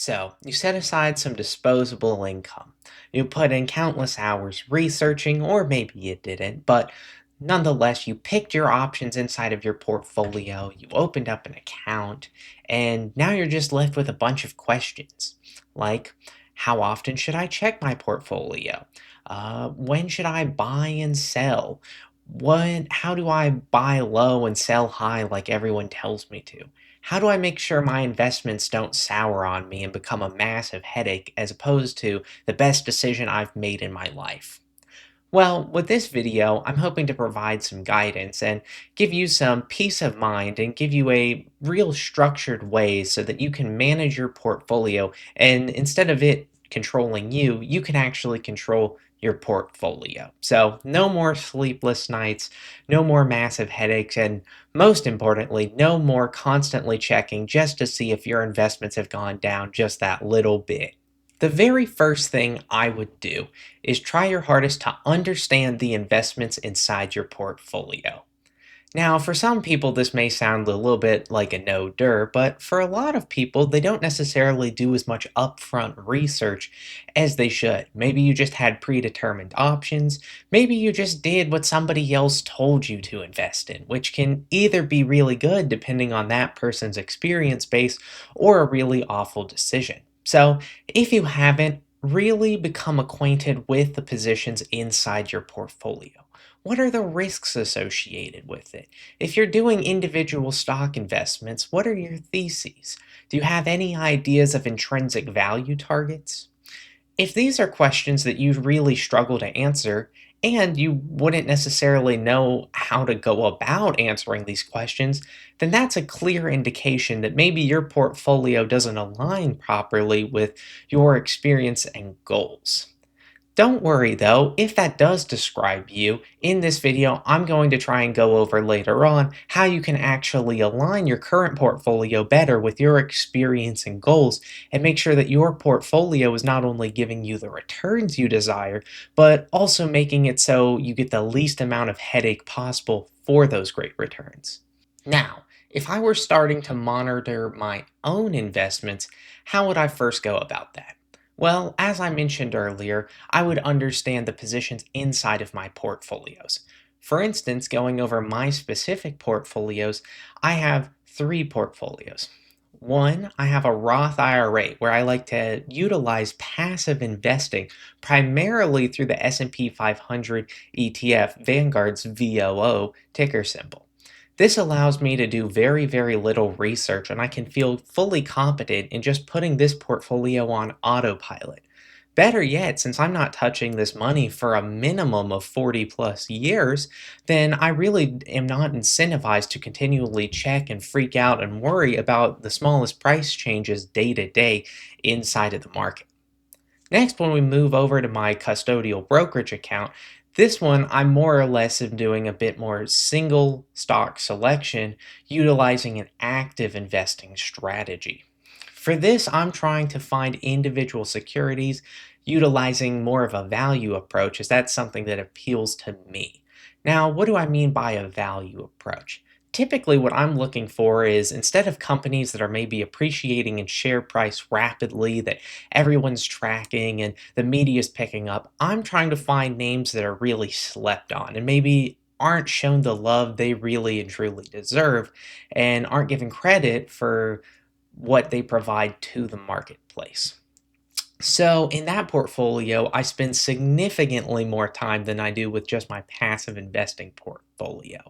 So, you set aside some disposable income. You put in countless hours researching, or maybe you didn't, but nonetheless, you picked your options inside of your portfolio. You opened up an account, and now you're just left with a bunch of questions like, how often should I check my portfolio? When should I buy and sell? How do I buy low and sell high like everyone tells me to? How do I make sure my investments don't sour on me and become a massive headache as opposed to the best decision I've made in my life? Well, with this video, I'm hoping to provide some guidance and give you some peace of mind and give you a real structured way so that you can manage your portfolio. And instead of it controlling you, you can actually control your portfolio. So, no more sleepless nights, no more massive headaches, and most importantly, no more constantly checking just to see if your investments have gone down just that little bit. The very first thing I would do is try your hardest to understand the investments inside your portfolio. Now, for some people, this may sound a little bit like a no-dur, but for a lot of people, they don't necessarily do as much upfront research as they should. Maybe you just had predetermined options. Maybe you just did what somebody else told you to invest in, which can either be really good depending on that person's experience base or a really awful decision. So, if you haven't, really become acquainted with the positions inside your portfolio. What are the risks associated with it? If you're doing individual stock investments, what are your theses? Do you have any ideas of intrinsic value targets? If these are questions that you really struggle to answer, and you wouldn't necessarily know how to go about answering these questions, then that's a clear indication that maybe your portfolio doesn't align properly with your experience and goals. Don't worry though, if that does describe you, in this video I'm going to try and go over later on how you can actually align your current portfolio better with your experience and goals and make sure that your portfolio is not only giving you the returns you desire, but also making it so you get the least amount of headache possible for those great returns. Now, if I were starting to monitor my own investments, how would I first go about that? Well, as I mentioned earlier, I would understand the positions inside of my portfolios. For instance, going over my specific portfolios, I have three portfolios. One, I have a Roth IRA where I like to utilize passive investing primarily through the S&P 500 ETF, Vanguard's VOO ticker symbol. This allows me to do very, very little research, and I can feel fully competent in just putting this portfolio on autopilot. Better yet, since I'm not touching this money for a minimum of 40 plus years, then I really am not incentivized to continually check and freak out and worry about the smallest price changes day to day inside of the market. Next, when we move over to my custodial brokerage account, this one I'm more or less am doing a bit more single stock selection, utilizing an active investing strategy. For this, I'm trying to find individual securities, utilizing more of a value approach, as that's something that appeals to me. Now, what do I mean by a value approach? Typically, what I'm looking for is instead of companies that are maybe appreciating in share price rapidly, that everyone's tracking and the media is picking up, I'm trying to find names that are really slept on and maybe aren't shown the love they really and truly deserve and aren't given credit for what they provide to the marketplace. So, in that portfolio, I spend significantly more time than I do with just my passive investing portfolio.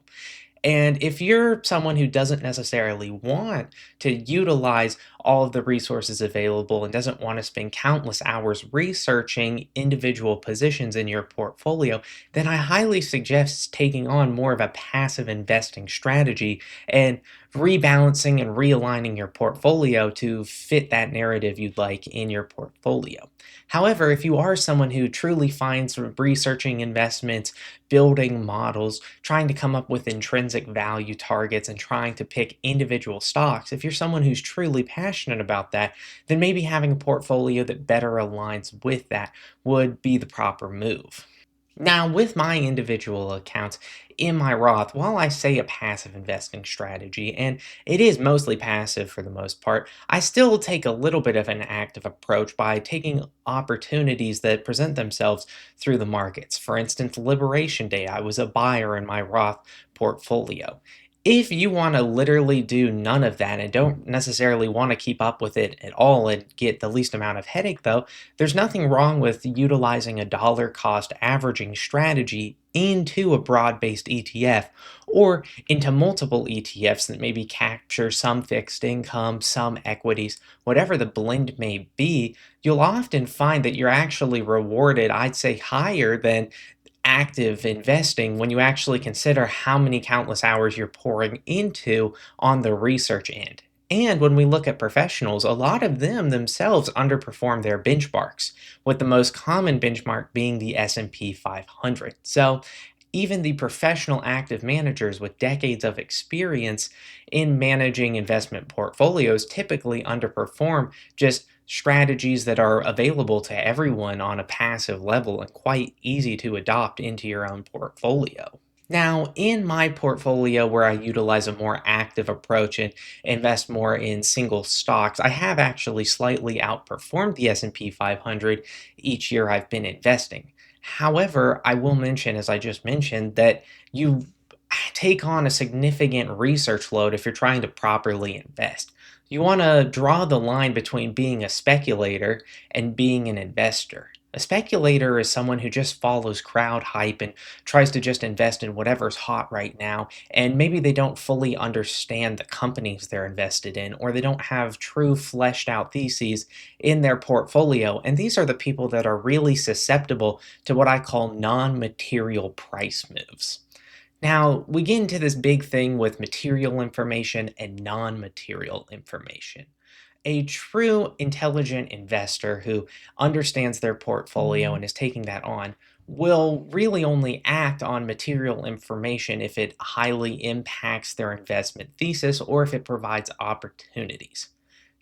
And if you're someone who doesn't necessarily want to utilize all of the resources available and doesn't want to spend countless hours researching individual positions in your portfolio, then I highly suggest taking on more of a passive investing strategy and rebalancing and realigning your portfolio to fit that narrative you'd like in your portfolio. However, if you are someone who truly finds researching investments, building models, trying to come up with intrinsic value targets, and trying to pick individual stocks, if you're someone who's truly passionate about that, then maybe having a portfolio that better aligns with that would be the proper move. Now, with my individual accounts in my Roth, while I say a passive investing strategy, and it is mostly passive for the most part, I still take a little bit of an active approach by taking opportunities that present themselves through the markets. For instance, Liberation Day, I was a buyer in my Roth portfolio. If you want to literally do none of that and don't necessarily want to keep up with it at all and get the least amount of headache, though, there's nothing wrong with utilizing a dollar cost averaging strategy into a broad based ETF or into multiple ETFs that maybe capture some fixed income, some equities, whatever the blend may be. You'll often find that you're actually rewarded, I'd say, higher than active investing when you actually consider how many countless hours you're pouring into on the research end. And when we look at professionals, a lot of them themselves underperform their benchmarks, with the most common benchmark being the S&P 500. So, even the professional active managers with decades of experience in managing investment portfolios typically underperform just strategies that are available to everyone on a passive level and quite easy to adopt into your own portfolio. Now, in my portfolio where I utilize a more active approach and invest more in single stocks, I have actually slightly outperformed the S&P 500 each year I've been investing. However, I will mention, as I just mentioned, that you take on a significant research load if you're trying to properly invest. You want to draw the line between being a speculator and being an investor. A speculator is someone who just follows crowd hype and tries to just invest in whatever's hot right now, and maybe they don't fully understand the companies they're invested in, or they don't have true fleshed out theses in their portfolio. And these are the people that are really susceptible to what I call non material price moves. Now, we get into this big thing with material information and non material information. A true intelligent investor who understands their portfolio and is taking that on will really only act on material information if it highly impacts their investment thesis or if it provides opportunities.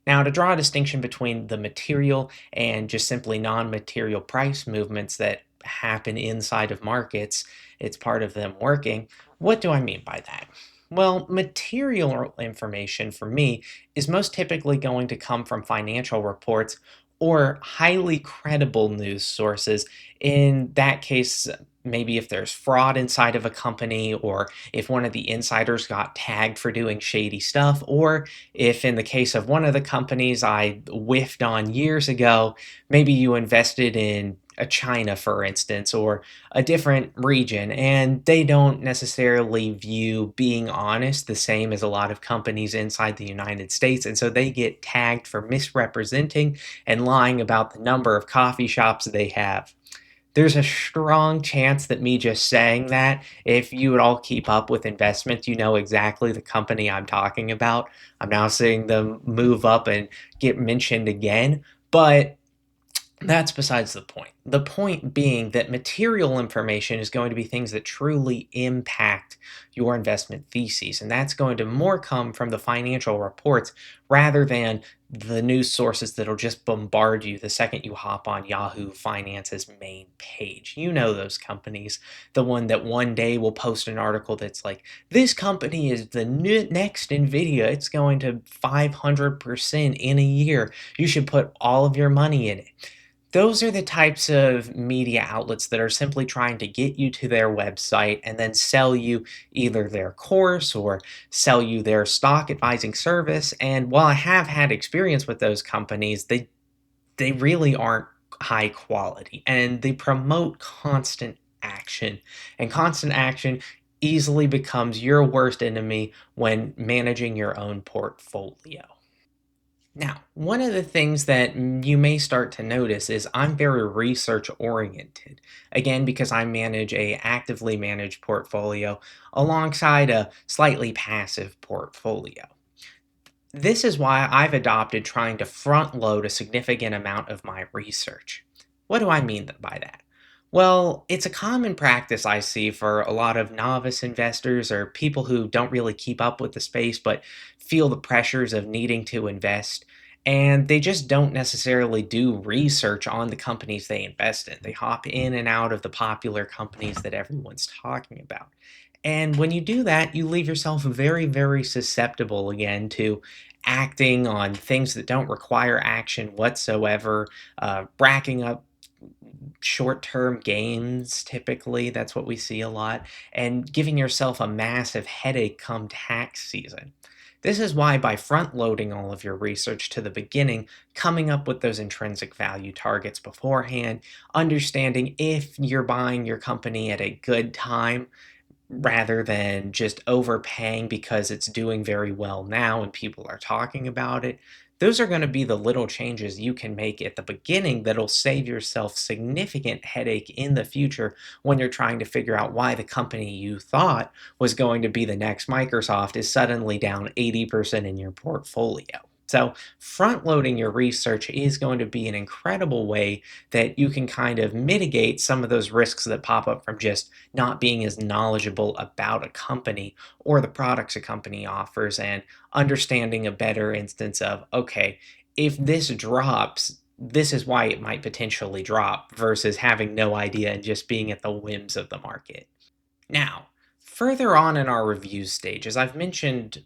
Now, to draw a distinction between the material and just simply non material price movements that happen inside of markets, it's part of them working. What do I mean by that? Well, material information for me is most typically going to come from financial reports or highly credible news sources. In that case, maybe if there's fraud inside of a company, or if one of the insiders got tagged for doing shady stuff, or if in the case of one of the companies I whiffed on years ago, maybe you invested in a China, for instance, or a different region, and they don't necessarily view being honest the same as a lot of companies inside the United States. And so they get tagged for misrepresenting and lying about the number of coffee shops they have. There's a strong chance that me just saying that, if you would all keep up with investments, you know exactly the company I'm talking about. I'm now seeing them move up and get mentioned again. But that's besides the point. The point being that material information is going to be things that truly impact your investment theses. And that's going to more come from the financial reports rather than the news sources that'll just bombard you the second you hop on Yahoo Finance's main page. You know those companies, the one that one day will post an article that's like, this company is the next NVIDIA. It's going to 500% in a year. You should put all of your money in it. Those are the types of media outlets that are simply trying to get you to their website and then sell you either their course or sell you their stock advising service. And while I have had experience with those companies, they really aren't high quality and they promote constant action. And constant action easily becomes your worst enemy when managing your own portfolio. Now, one of the things that you may start to notice is I'm very research oriented. Again, because I manage a actively managed portfolio alongside a slightly passive portfolio. This is why I've adopted trying to front load a significant amount of my research. What do I mean by that? Well, it's a common practice I see for a lot of novice investors or people who don't really keep up with the space but feel the pressures of needing to invest. and they just don't necessarily do research on the companies they invest in. They hop in and out of the popular companies that everyone's talking about. And when you do that, you leave yourself very, very susceptible again to acting on things that don't require action whatsoever, racking up short term gains. Typically, that's what we see a lot, and giving yourself a massive headache come tax season. This is why, by front loading all of your research to the beginning, coming up with those intrinsic value targets beforehand, understanding if you're buying your company at a good time rather than just overpaying because it's doing very well now and people are talking about it. Those are going to be the little changes you can make at the beginning that'll save yourself significant headache in the future when you're trying to figure out why the company you thought was going to be the next Microsoft is suddenly down 80% in your portfolio. So, front loading your research is going to be an incredible way that you can kind of mitigate some of those risks that pop up from just not being as knowledgeable about a company or the products a company offers, and understanding a better instance of, okay, if this drops, this is why it might potentially drop versus having no idea and just being at the whims of the market. Now, further on in our review stage, as I've mentioned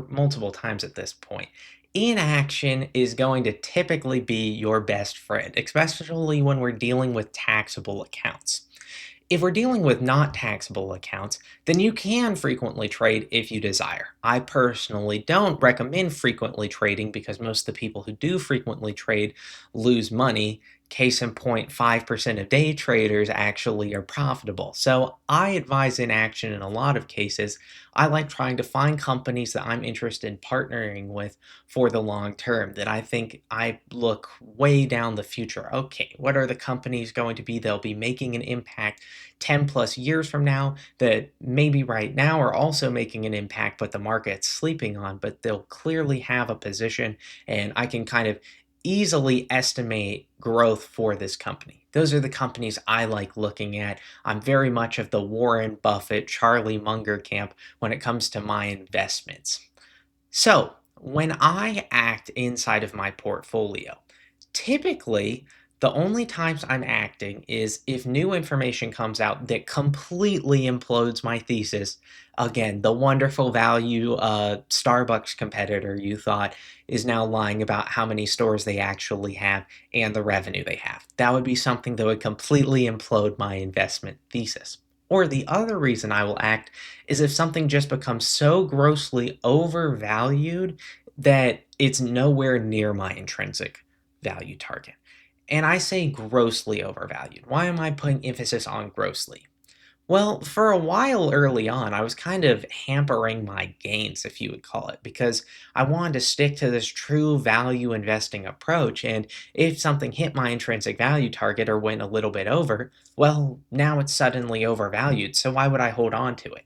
multiple times at this point, inaction is going to typically be your best friend, especially when we're dealing with taxable accounts. If we're dealing with not taxable accounts, then you can frequently trade if you desire. I personally don't recommend frequently trading because most of the people who do frequently trade lose money. Case in point, 5% of day traders actually are profitable. So I advise inaction in a lot of cases. I like trying to find companies that I'm interested in partnering with for the long term, that I think I look way down the future. Okay, what are the companies going to be? They'll be making an impact 10 plus years from now that maybe right now are also making an impact, but the market's sleeping on, but they'll clearly have a position, and I can kind of easily estimate growth for this company. Those are the companies I like looking at. I'm very much of the Warren Buffett, Charlie Munger camp when it comes to my investments. So, when I act inside of my portfolio, typically the only times I'm acting is if new information comes out that completely implodes my thesis. Again, the wonderful value Starbucks competitor you thought is now lying about how many stores they actually have and the revenue they have. That would be something that would completely implode my investment thesis. Or the other reason I will act is if something just becomes so grossly overvalued that it's nowhere near my intrinsic value target. And I say grossly overvalued. Why am I putting emphasis on grossly? Well, for a while early on, I was kind of hampering my gains, if you would call it, because I wanted to stick to this true value investing approach. And if something hit my intrinsic value target or went a little bit over, well, now it's suddenly overvalued. So why would I hold on to it?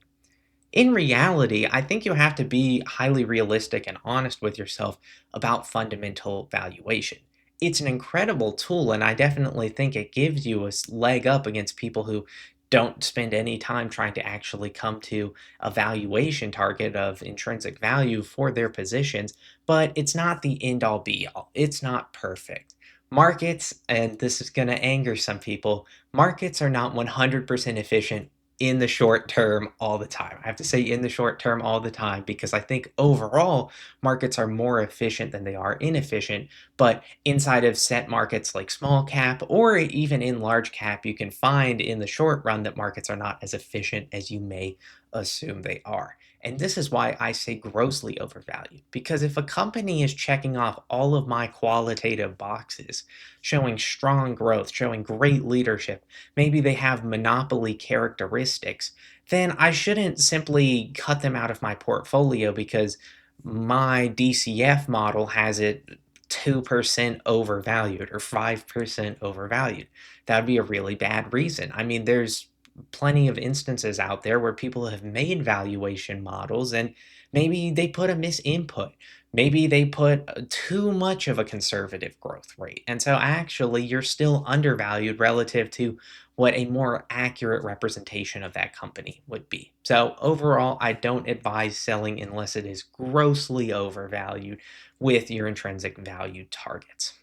In reality, I think you have to be highly realistic and honest with yourself about fundamental valuation. It's an incredible tool, and I definitely think it gives you a leg up against people who don't spend any time trying to actually come to a valuation target of intrinsic value for their positions, but it's not the end all be all. It's not perfect. Markets, and this is going to anger some people, markets are not 100% efficient in the short term all the time. I have to say in the short term all the time because I think overall markets are more efficient than they are inefficient. But inside of set markets like small cap or even in large cap, you can find in the short run that markets are not as efficient as you may assume they are. And this is why I say grossly overvalued. Because if a company is checking off all of my qualitative boxes, showing strong growth, showing great leadership, maybe they have monopoly characteristics, then I shouldn't simply cut them out of my portfolio because my DCF model has it 2% overvalued or 5% overvalued. That would be a really bad reason. I mean, there's plenty of instances out there where people have made valuation models and maybe they put a misinput. Maybe they put too much of a conservative growth rate. And so actually, you're still undervalued relative to what a more accurate representation of that company would be. So overall, I don't advise selling unless it is grossly overvalued with your intrinsic value targets.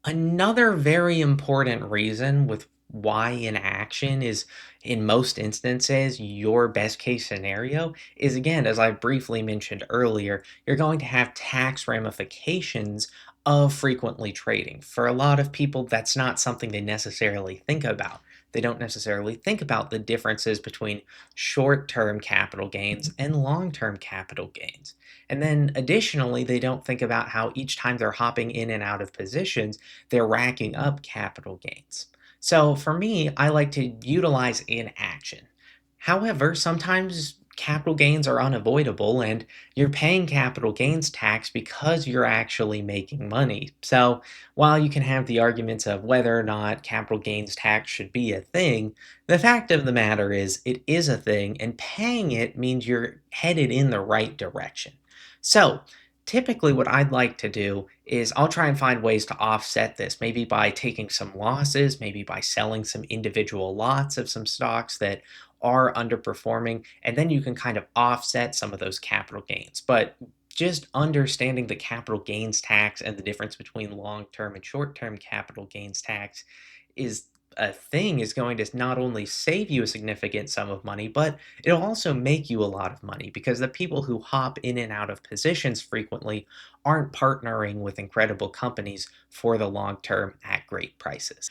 Another very important reason with why inaction is, in most instances, your best case scenario is, again, as I briefly mentioned earlier, you're going to have tax ramifications of frequently trading. For a lot of people, that's not something they necessarily think about. They don't necessarily think about the differences between short term capital gains and long term capital gains. And then additionally, they don't think about how each time they're hopping in and out of positions, they're racking up capital gains. So for me, I like to utilize inaction. However, sometimes capital gains are unavoidable and you're paying capital gains tax because you're actually making money. So while you can have the arguments of whether or not capital gains tax should be a thing, the fact of the matter is it is a thing, and paying it means you're headed in the right direction. So typically, what I'd like to do is I'll try and find ways to offset this, maybe by taking some losses, maybe by selling some individual lots of some stocks that are underperforming, and then you can kind of offset some of those capital gains. But just understanding the capital gains tax and the difference between long term and short term capital gains tax is a thing is going to not only save you a significant sum of money, but it'll also make you a lot of money because the people who hop in and out of positions frequently aren't partnering with incredible companies for the long term at great prices.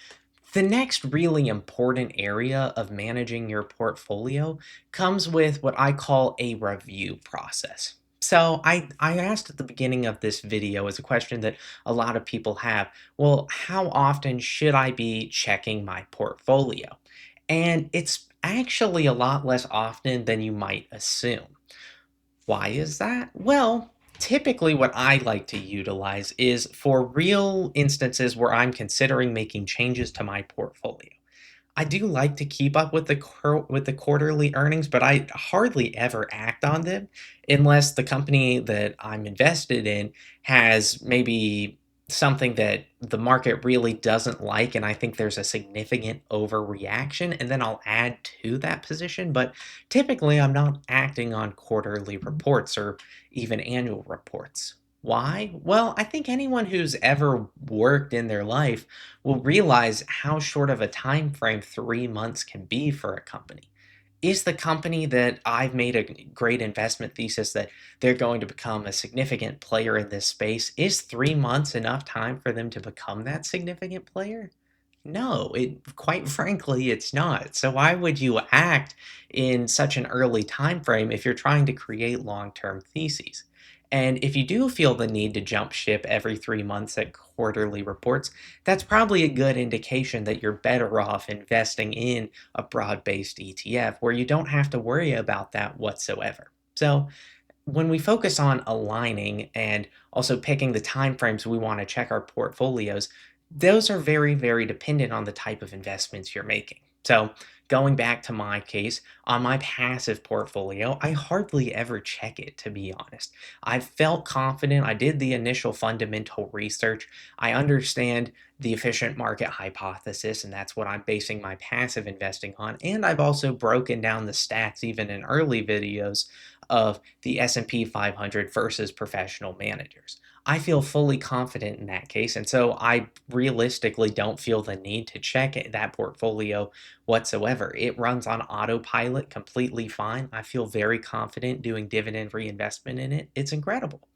The next really important area of managing your portfolio comes with what I call a review process. So I asked at the beginning of this video as a question that a lot of people have, well, how often should I be checking my portfolio? And it's actually a lot less often than you might assume. Why is that? Well, typically what I like to utilize is for real instances where I'm considering making changes to my portfolio. I do like to keep up with the quarterly earnings, but I hardly ever act on them unless the company that I'm invested in has maybe something that the market really doesn't like, and I think there's a significant overreaction, and then I'll add to that position. But typically, I'm not acting on quarterly reports or even annual reports. Why? Well, I think anyone who's ever worked in their life will realize how short of a time frame 3 months can be for a company. Is the company that I've made a great investment thesis that they're going to become a significant player in this space? Is 3 months enough time for them to become that significant player? No, it quite frankly, it's not. So why would you act in such an early time frame if you're trying to create long-term theses? And if you do feel the need to jump ship every 3 months at quarterly reports, that's probably a good indication that you're better off investing in a broad-based ETF where you don't have to worry about that whatsoever. So when we focus on aligning and also picking the time frames we want to check our portfolios, those are very, very dependent on the type of investments you're making. So, going back to my case, on my passive portfolio, I hardly ever check it, to be honest. I felt confident. I did the initial fundamental research. I understand the efficient market hypothesis, and that's what I'm basing my passive investing on. And I've also broken down the stats, even in early videos, of the S&P 500 versus professional managers. I feel fully confident in that case, and so I realistically don't feel the need to check that portfolio whatsoever. It runs on autopilot completely fine. I feel very confident doing dividend reinvestment in it. It's incredible.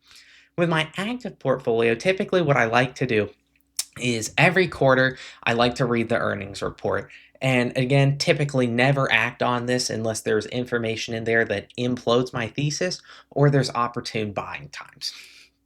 With my active portfolio, typically what I like to do is every quarter I like to read the earnings report. And again, typically never act on this unless there's information in there that implodes my thesis or there's opportune buying times.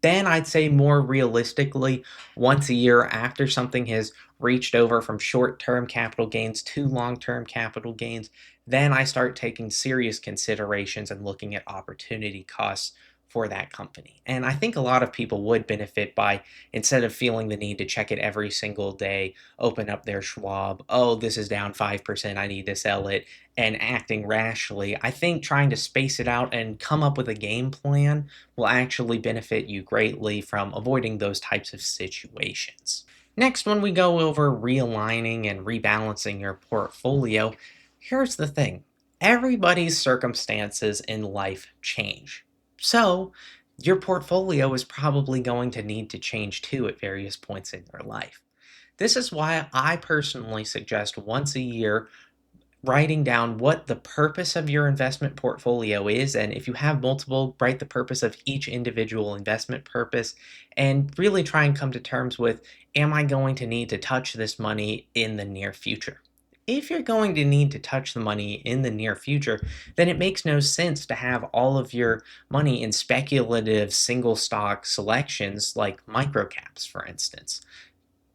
Then I'd say more realistically, once a year after something has reached over from short term capital gains to long term capital gains, then I start taking serious considerations and looking at opportunity costs for that company. And I think a lot of people would benefit by, instead of feeling the need to check it every single day, open up their Schwab, oh, this is down 5%, I need to sell it, and acting rashly. I think trying to space it out and come up with a game plan will actually benefit you greatly from avoiding those types of situations. Next, when we go over realigning and rebalancing your portfolio, here's the thing: everybody's circumstances in life change. So, your portfolio is probably going to need to change too at various points in your life. This is why I personally suggest once a year writing down what the purpose of your investment portfolio is. And if you have multiple, write the purpose of each individual investment purpose and really try and come to terms with, am I going to need to touch this money in the near future? If you're going to need to touch the money in the near future, then it makes no sense to have all of your money in speculative single stock selections like microcaps, for instance.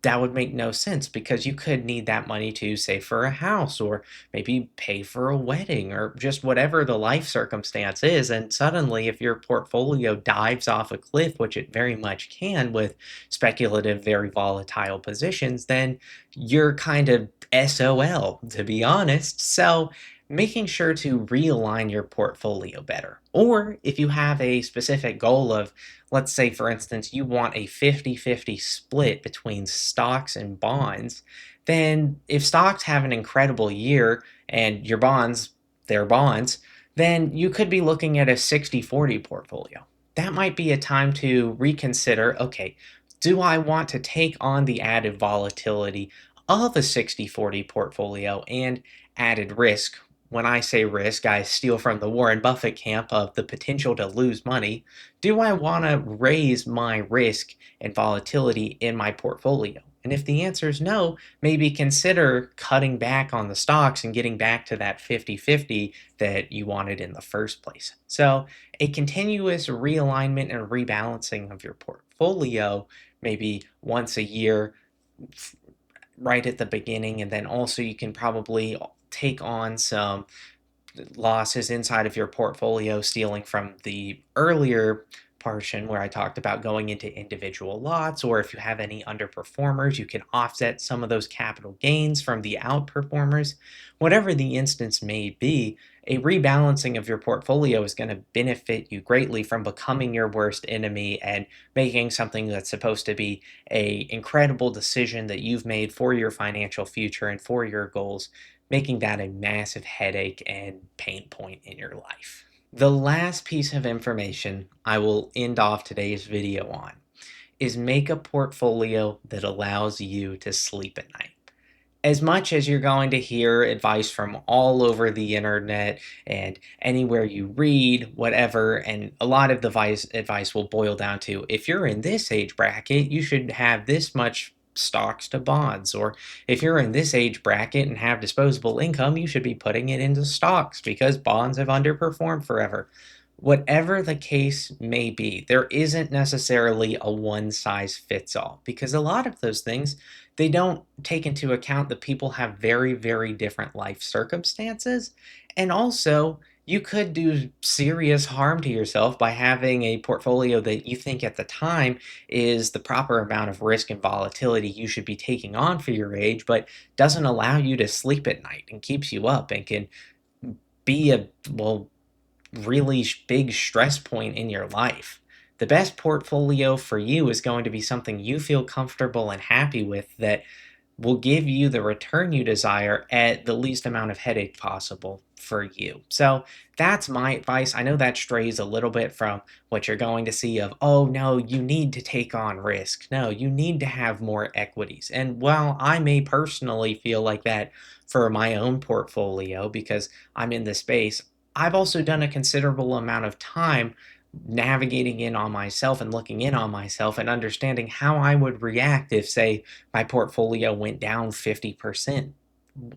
That would make no sense because you could need that money to save for a house or maybe pay for a wedding or just whatever the life circumstance is. And suddenly, if your portfolio dives off a cliff, which it very much can with speculative, very volatile positions, then you're kind of SOL, to be honest. So, making sure to realign your portfolio better. Or if you have a specific goal of, let's say, for instance, you want a 50-50 split between stocks and bonds, then if stocks have an incredible year and your bonds, they're bonds, then you could be looking at a 60-40 portfolio. That might be a time to reconsider, okay, do I want to take on the added volatility of a 60-40 portfolio and added risk? When I say risk, I steal from the Warren Buffett camp of the potential to lose money. Do I want to raise my risk and volatility in my portfolio? And if the answer is no, maybe consider cutting back on the stocks and getting back to that 50-50 that you wanted in the first place. So, a continuous realignment and rebalancing of your portfolio, maybe once a year, right at the beginning, and then also you can probably take on some losses inside of your portfolio, stealing from the earlier portion where I talked about going into individual lots, or if you have any underperformers, you can offset some of those capital gains from the outperformers. Whatever the instance may be, a rebalancing of your portfolio is going to benefit you greatly from becoming your worst enemy and making something that's supposed to be a incredible decision that you've made for your financial future and for your goals, making that a massive headache and pain point in your life. The last piece of information I will end off today's video on is make a portfolio that allows you to sleep at night. As much as you're going to hear advice from all over the internet and anywhere you read, whatever, and a lot of the advice will boil down to, if you're in this age bracket, you should have this much stocks to bonds, or if you're in this age bracket and have disposable income, you should be putting it into stocks because bonds have underperformed forever. Whatever the case may be, there isn't necessarily a one size fits all because a lot of those things, they don't take into account that people have very, very different life circumstances. And also, you could do serious harm to yourself by having a portfolio that you think at the time is the proper amount of risk and volatility you should be taking on for your age, but doesn't allow you to sleep at night and keeps you up and can be a, well, really big stress point in your life. The best portfolio for you is going to be something you feel comfortable and happy with that will give you the return you desire at the least amount of headache possible for you. So that's my advice. I know that strays a little bit from what you're going to see of, oh no, you need to take on risk. No, you need to have more equities. And while I may personally feel like that for my own portfolio because I'm in the space, I've also done a considerable amount of time navigating in on myself and looking in on myself and understanding how I would react if, say, my portfolio went down 50%.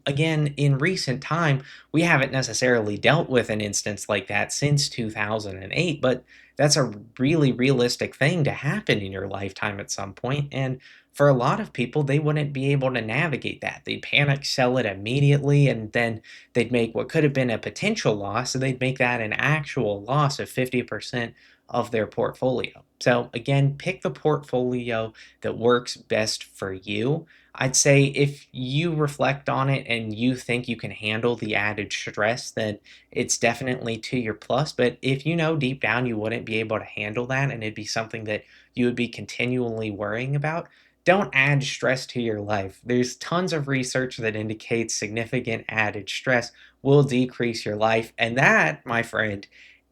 Again, in recent time, we haven't necessarily dealt with an instance like that since 2008, but that's a really realistic thing to happen in your lifetime at some point. And for a lot of people, they wouldn't be able to navigate that. They'd panic sell it immediately, and then they'd make what could have been a potential loss, and they'd make that an actual loss of 50% of their portfolio. So again, pick the portfolio that works best for you. I'd say if you reflect on it and you think you can handle the added stress, then it's definitely to your plus. But if you know deep down you wouldn't be able to handle that and it'd be something that you would be continually worrying about, don't add stress to your life. There's tons of research that indicates significant added stress will decrease your life. And that, my friend,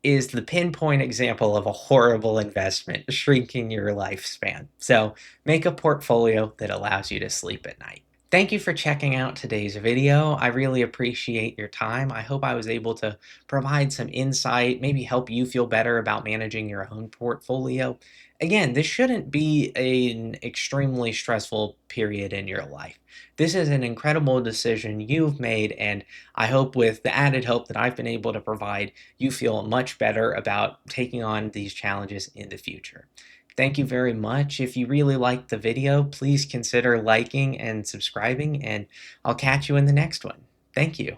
is the pinpoint example of a horrible investment, shrinking your lifespan. So make a portfolio that allows you to sleep at night. Thank you for checking out today's video. I really appreciate your time. I hope I was able to provide some insight, maybe help you feel better about managing your own portfolio. Again, this shouldn't be an extremely stressful period in your life. This is an incredible decision you've made, and I hope with the added help that I've been able to provide, you feel much better about taking on these challenges in the future. Thank you very much. If you really liked the video, please consider liking and subscribing, and I'll catch you in the next one. Thank you.